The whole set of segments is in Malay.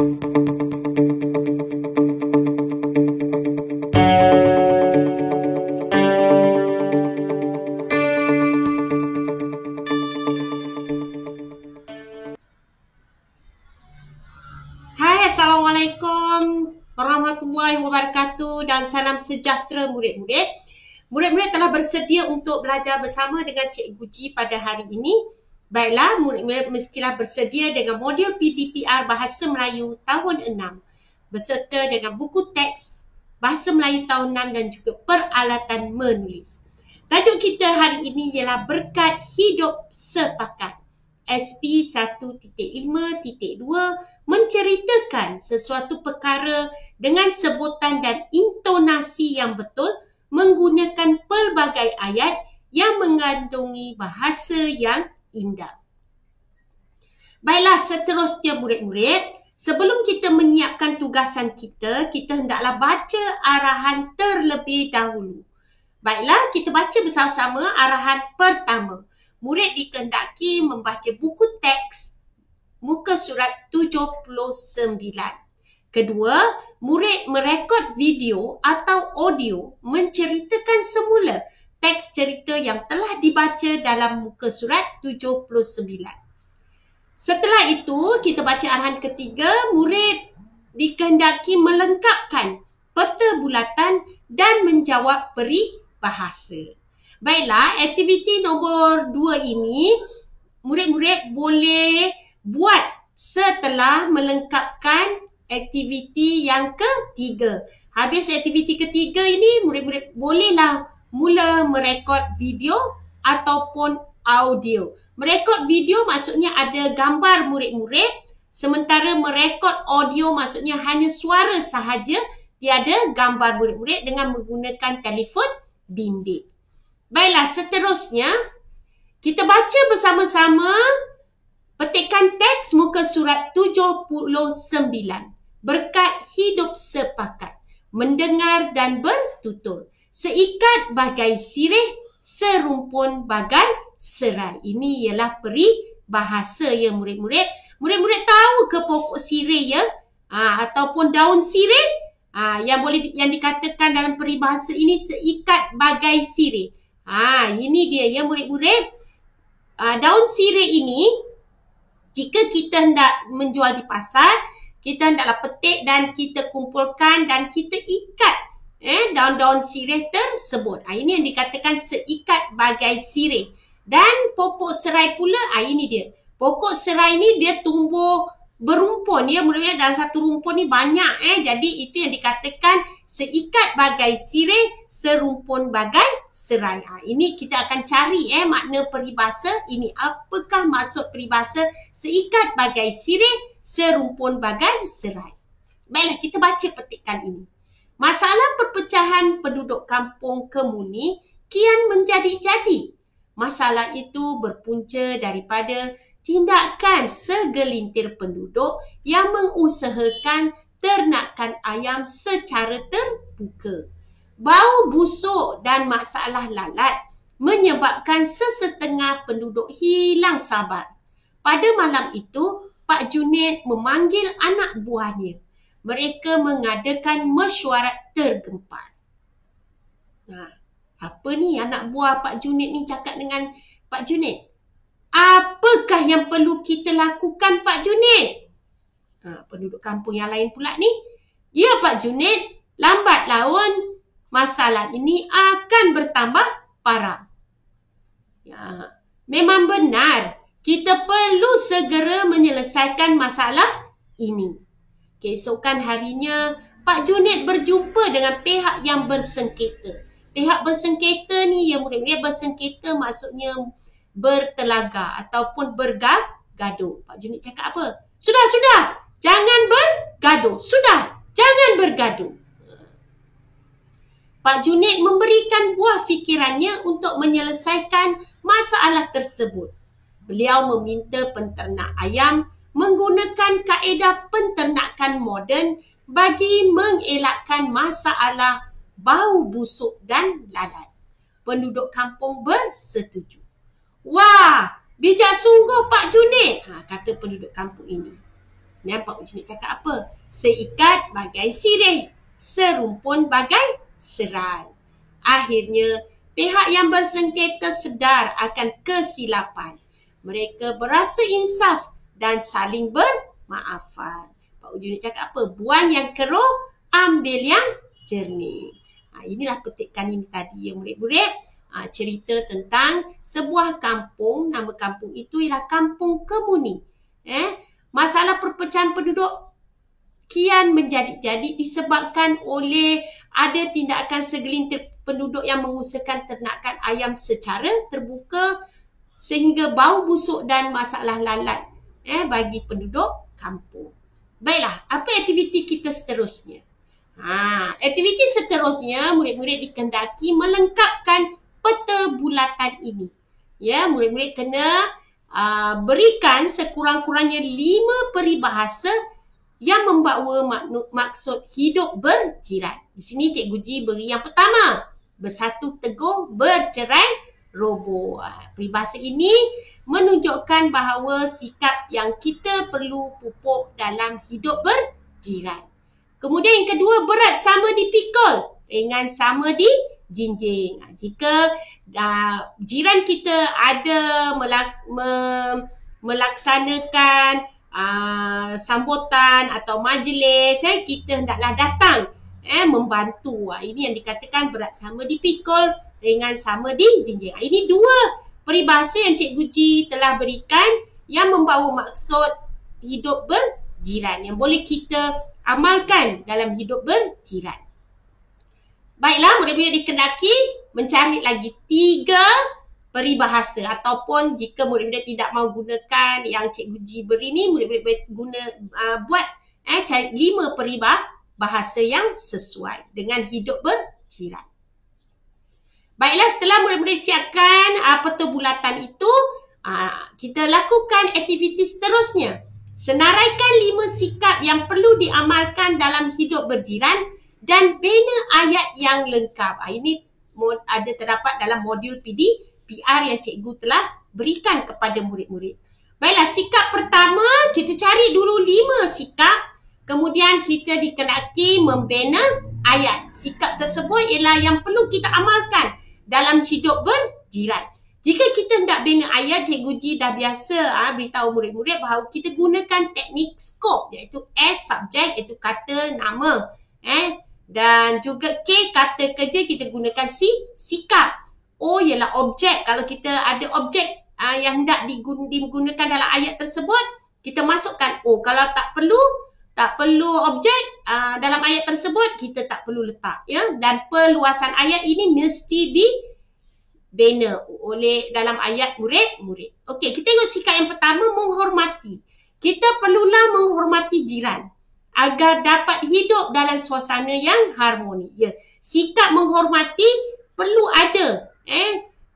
Hai, Assalamualaikum warahmatullahi wabarakatuh dan salam sejahtera murid-murid. Murid-murid telah bersedia untuk belajar bersama dengan Cikgu Ji pada hari ini. Baiklah, murid-murid mestilah bersedia dengan modul PDPR Bahasa Melayu tahun 6 beserta dengan buku teks Bahasa Melayu tahun 6 dan juga peralatan menulis. Tajuk kita hari ini ialah Berkat Hidup Sepakat. SP 1.5.2 menceritakan sesuatu perkara dengan sebutan dan intonasi yang betul menggunakan pelbagai ayat yang mengandungi bahasa yang indah. Baiklah, seterusnya murid-murid, sebelum kita menyiapkan tugasan kita hendaklah baca arahan terlebih dahulu. Baiklah, kita baca bersama-sama arahan pertama. Murid dikehendaki membaca buku teks muka surat 79. Kedua, murid merekod video atau audio menceritakan semula teks cerita yang telah dibaca dalam muka surat 79. Setelah itu, kita baca arahan ketiga, murid dikehendaki melengkapkan peta bulatan dan menjawab peribahasa. Baiklah, aktiviti nombor 2 ini murid-murid boleh buat setelah melengkapkan aktiviti yang ketiga. Habis aktiviti ketiga ini, murid-murid bolehlah mula merekod video ataupun audio. Merekod video maksudnya ada gambar murid-murid, sementara merekod audio maksudnya hanya suara sahaja, tiada gambar murid-murid dengan menggunakan telefon bimbit. Baiklah, seterusnya kita baca bersama-sama petikan teks muka surat 79. Berkat hidup sepakat, mendengar dan bertutur. Seikat bagai sirih, serumpun bagai serai. Ini ialah peribahasa ya murid-murid. Murid-murid tahu ke pokok sirih ya? Ataupun daun sirih? Yang dikatakan dalam peribahasa ini seikat bagai sirih. Ini dia ya murid-murid. Daun sirih ini, jika kita hendak menjual di pasar, kita hendaklah petik dan kita kumpulkan dan kita ikat daun-daun sirih tersebut. Ini yang dikatakan seikat bagai sirih. Dan pokok serai pula, ini dia. Pokok serai ni dia tumbuh berumpun ya murid-murid, dalam satu rumpun ni banyak jadi itu yang dikatakan seikat bagai sirih, serumpun bagai serai. Ini kita akan cari makna peribahasa ini. Apakah maksud peribahasa seikat bagai sirih, serumpun bagai serai? Baiklah, kita baca petikan ini. Masalah perpecahan penduduk kampung Kemuni kian menjadi-jadi. Masalah itu berpunca daripada tindakan segelintir penduduk yang mengusahakan ternakan ayam secara terbuka. Bau busuk dan masalah lalat menyebabkan sesetengah penduduk hilang sabar. Pada malam itu, Pak Junid memanggil anak buahnya. Mereka mengadakan mesyuarat tergempar. Apa ni anak buah Pak Junid ni cakap dengan Pak Junid? Apakah yang perlu kita lakukan Pak Junid? Penduduk kampung yang lain pula ni. Ya Pak Junid, lambat laun masalah ini akan bertambah parah. Memang benar, kita perlu segera menyelesaikan masalah ini. Keesokan harinya, Pak Junid berjumpa dengan pihak yang bersengketa. Pihak bersengketa ni, ya murid-murid, bersengketa maksudnya bertelaga ataupun bergaduh. Pak Junid cakap apa? Sudah, jangan bergaduh. Sudah, jangan bergaduh. Pak Junid memberikan buah fikirannya untuk menyelesaikan masalah tersebut. Beliau meminta penternak ayam menggunakan kaedah penternakan moden bagi mengelakkan masalah bau busuk dan lalat. Penduduk kampung bersetuju. Wah, bijak sungguh Pak Junid, kata penduduk kampung ini. Dan Pak Uji nak cakap apa? Seikat bagai sirih, serumpun bagai serai. Akhirnya, pihak yang bersengketa sedar akan kesilapan. Mereka berasa insaf dan saling bermaafan. Pak Uji nak cakap apa? Buang yang keruh, ambil yang jernih. Inilah kutipan ini tadi ya murid-murid. Cerita tentang sebuah kampung. Nama kampung itu ialah Kampung Kemuni. Masalah perpecahan penduduk kian menjadi-jadi disebabkan oleh ada tindakan segelintir penduduk yang mengusahakan ternakan ayam secara terbuka sehingga bau busuk dan masalah lalat bagi penduduk kampung. Baiklah, apa aktiviti kita seterusnya? Aktiviti seterusnya murid-murid dikendaki melengkapkan peta bulatan ini. Ya, murid-murid kena berikan sekurang-kurangnya 5 peribahasa yang membawa maksud hidup berjiran. Di sini Cikgu Ji beri yang pertama, bersatu teguh, bercerai roboh. Peribahasa ini menunjukkan bahawa sikap yang kita perlu pupuk dalam hidup berjiran. Kemudian yang kedua, berat sama dipikul, ringan sama dijinjing. Jika jiran kita ada melaksanakan sambutan atau majlis, kita hendaklah datang membantu. Ini yang dikatakan berat sama dipikul, ringan sama dijinjing. Ini 2 peribahasa yang Cikgu Ji telah berikan yang membawa maksud hidup berjiran yang boleh kita amalkan dalam hidup berjiran. Baiklah, murid-murid dikendaki mencari lagi 3 peribahasa ataupun jika murid-murid tidak mahu gunakan yang Cikgu Ji beri ni, murid-murid boleh buat cari 5 peribahasa yang sesuai dengan hidup berjiran. Baiklah, setelah murid-murid siapkan peta bulatan itu, kita lakukan aktiviti seterusnya. Senaraikan 5 sikap yang perlu diamalkan dalam hidup berjiran dan bina ayat yang lengkap. Ini ada terdapat dalam modul PR yang cikgu telah berikan kepada murid-murid. Baiklah, sikap pertama, kita cari dulu 5 sikap. Kemudian kita dikendaki membina ayat. Sikap tersebut ialah yang perlu kita amalkan dalam hidup berjiran. Jika kita hendak bina ayat, Cikgu Ji dah biasa beritahu murid-murid bahawa kita gunakan teknik skop, iaitu S subjek, iaitu kata nama. Dan juga K kata kerja, kita gunakan sikap. O ialah objek. Kalau kita ada objek yang hendak digunakan dalam ayat tersebut, kita masukkan O. Kalau tak perlu objek dalam ayat tersebut, kita tak perlu letak. Dan perluasan ayat ini mesti dibina oleh dalam ayat murid-murid. Okey, kita tengok sikap yang pertama, menghormati. Kita perlulah menghormati jiran agar dapat hidup dalam suasana yang harmoni. Sikap menghormati perlu ada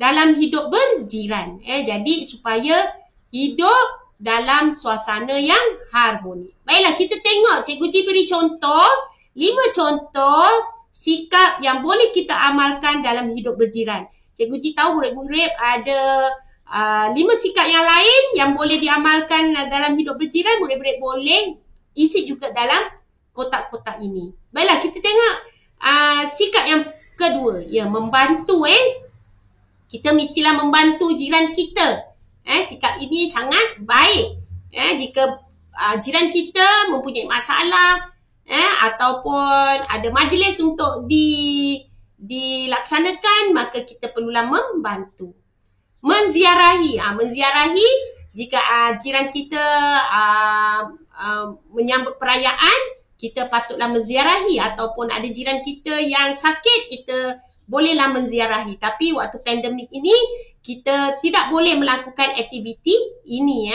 dalam hidup berjiran. Jadi supaya hidup dalam suasana yang harmoni. Baiklah, kita tengok Cikgu Ji beri contoh, 5 contoh sikap yang boleh kita amalkan dalam hidup berjiran. Cikgu Ji tahu murid-murid ada 5 sikap yang lain yang boleh diamalkan dalam hidup berjiran. Murid-murid boleh isi juga dalam kotak-kotak ini. Baiklah, kita tengok sikap yang kedua. Membantu. Kita mestilah membantu jiran kita. Sikap ini sangat baik. Jika jiran kita mempunyai masalah ataupun ada majlis untuk dilaksanakan, maka kita perlulah membantu. Menziarahi. Menziarahi jika jiran kita menyambut perayaan, kita patutlah menziarahi. Ataupun ada jiran kita yang sakit, kita bolehlah menziarahi. Tapi waktu pandemik ini, kita tidak boleh melakukan aktiviti ini.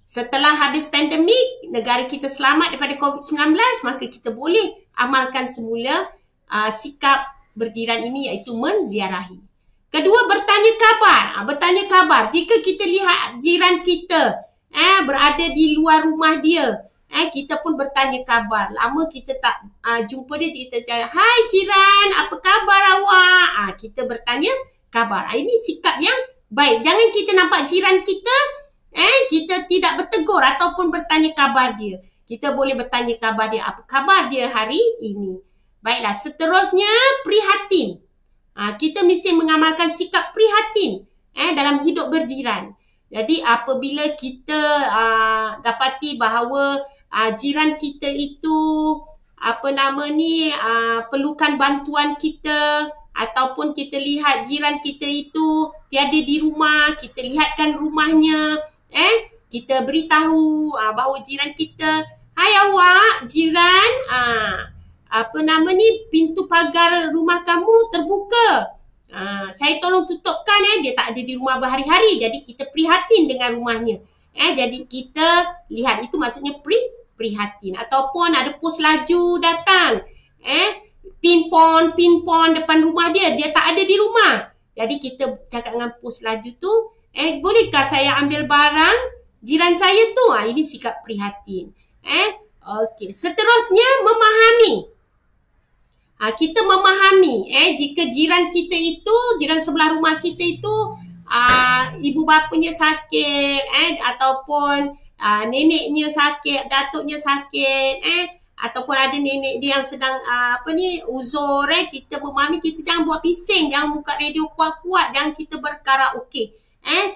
Setelah habis pandemik, negara kita selamat daripada COVID-19, maka kita boleh amalkan semula sikap berjiran ini, iaitu menziarahi. Kedua, bertanya khabar. Bertanya khabar. Jika kita lihat jiran kita berada di luar rumah dia, kita pun bertanya khabar. Lama kita tak jumpa dia, kita tanya, "Hai jiran, apa khabar awak?" Kita bertanya khabar. Ini sikap yang baik. Jangan kita nampak jiran kita Kita tidak bertegur ataupun bertanya khabar dia. Kita boleh bertanya khabar dia, apa khabar dia hari ini. Baiklah, seterusnya prihatin. Kita mesti mengamalkan sikap prihatin dalam hidup berjiran. Jadi apabila kita dapati bahawa jiran kita itu perlukan bantuan kita, ataupun kita lihat jiran kita itu tiada di rumah, kita lihatkan rumahnya, kita beritahu bahawa jiran kita, hai awak jiran, pintu pagar rumah kamu terbuka, saya tolong tutupkan, dia tak ada di rumah berhari-hari, jadi kita prihatin dengan rumahnya. Jadi kita lihat, itu maksudnya prihatin. Ataupun ada pos laju datang, pinpon depan rumah dia tak ada di rumah. Jadi kita cakap dengan pos laju tu, bolehkah saya ambil barang jiran saya tu? Ini sikap prihatin. Okey, seterusnya memahami. Kita memahami jika jiran kita itu, jiran sebelah rumah kita itu ibu bapanya sakit, ataupun neneknya sakit, datuknya sakit, ataupun ada nenek dia yang sedang uzur, kita memahami, kita jangan buat bising, jangan buka radio kuat-kuat, jangan kita berkaraoke.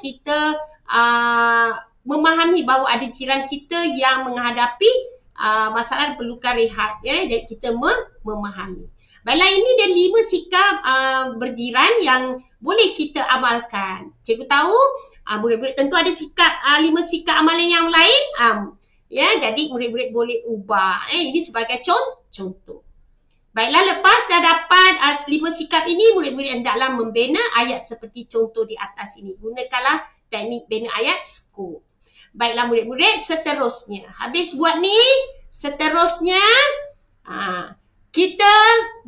Kita memahami bahawa ada jiran kita yang menghadapi masalah perlukan rehat, jadi kita memahami. Baiklah, ini dia 5 sikap berjiran yang boleh kita amalkan. Cikgu tahu murid-murid tentu ada sikap 5 sikap amalan yang lain, jadi murid-murid boleh ubah. Ini sebagai contoh. Baiklah, lepas dah dapat 5 sikap ini, murid-murid hendaklah membina ayat seperti contoh di atas ini. Gunakanlah teknik bina ayat skop. Baiklah murid-murid, seterusnya. Habis buat ni, seterusnya kita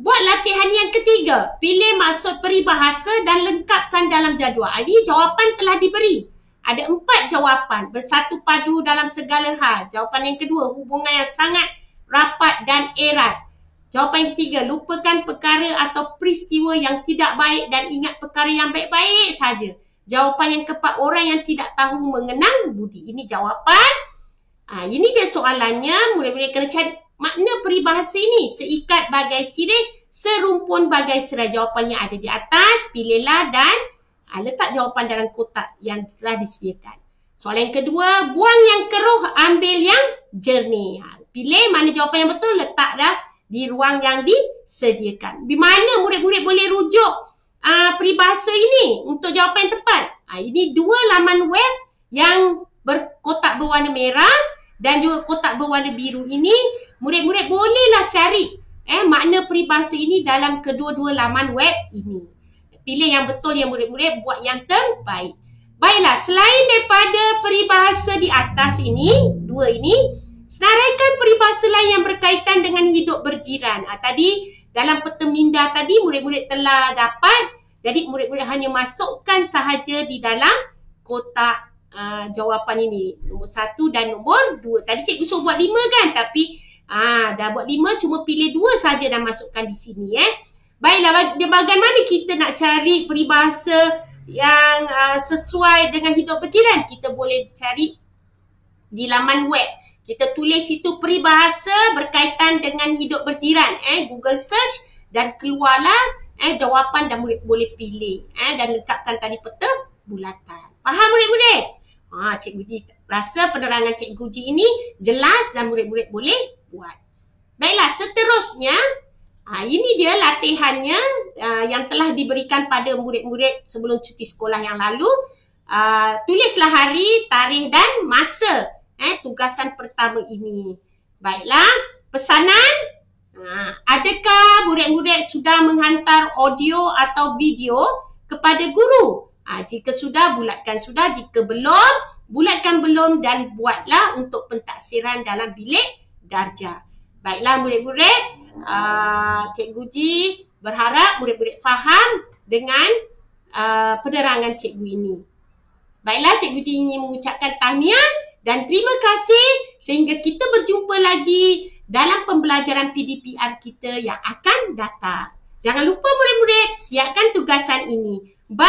buat latihan yang ketiga. Pilih maksud peribahasa dan lengkapkan dalam jadual. Ini jawapan telah diberi. Ada 4 jawapan. Bersatu padu dalam segala hal. Jawapan yang kedua, hubungan yang sangat rapat dan erat. Jawapan yang ketiga, lupakan perkara atau peristiwa yang tidak baik dan ingat perkara yang baik-baik saja. Jawapan yang keempat, orang yang tidak tahu mengenang budi. Ini jawapan. Ini dia soalannya. Murid-murid kena cari makna peribahasa ini. Seikat bagai sirih, serumpun bagai serai. Jawapannya ada di atas. Pilihlah dan letak jawapan dalam kotak yang telah disediakan. Soalan yang kedua, buang yang keruh, ambil yang jernih. Pilih mana jawapan yang betul, letak dah di ruang yang disediakan. Di mana murid-murid boleh rujuk peribahasa ini untuk jawapan yang tepat? Ini 2 laman web yang berkotak berwarna merah dan juga kotak berwarna biru ini. Murid-murid bolehlah cari makna peribahasa ini dalam kedua-dua laman web ini. Pilih yang betul ya murid-murid, buat yang terbaik. Baiklah, selain daripada peribahasa di atas ini, 2 ini, senaraikan peribahasa lain yang berkaitan dengan hidup berjiran. Tadi dalam peta minda tadi murid-murid telah dapat. Jadi murid-murid hanya masukkan sahaja di dalam kotak jawapan ini. Nombor 1 dan nombor 2. Tadi cikgu suruh buat 5 kan? Tapi dah buat 5, cuma pilih 2 saja dan masukkan di sini. Baiklah, bagaimana kita nak cari peribahasa yang sesuai dengan hidup berjiran? Kita boleh cari di laman web. Kita tulis itu peribahasa berkaitan dengan hidup berjiran. Google search dan keluarlah jawapan dan murid boleh pilih. Dan lengkapkan tadi peta bulatan. Faham murid-murid? Cikgu Ji rasa penerangan Cikgu Ji ini jelas dan murid-murid boleh buat. Baiklah, seterusnya. Ini dia latihannya yang telah diberikan pada murid-murid sebelum cuti sekolah yang lalu. Tulislah hari, tarikh dan masa tugasan pertama ini. Baiklah, pesanan. Adakah murid-murid sudah menghantar audio atau video kepada guru? Jika sudah, bulatkan sudah. Jika belum, bulatkan belum dan buatlah untuk pentaksiran dalam bilik darjah. Baiklah murid-murid, Cikgu Ji berharap murid-murid faham dengan penerangan cikgu ini. Baiklah, Cikgu Ji ingin mengucapkan tahniah dan terima kasih sehingga kita berjumpa lagi dalam pembelajaran PDPR kita yang akan datang. Jangan lupa murid-murid siapkan tugasan ini. Bye!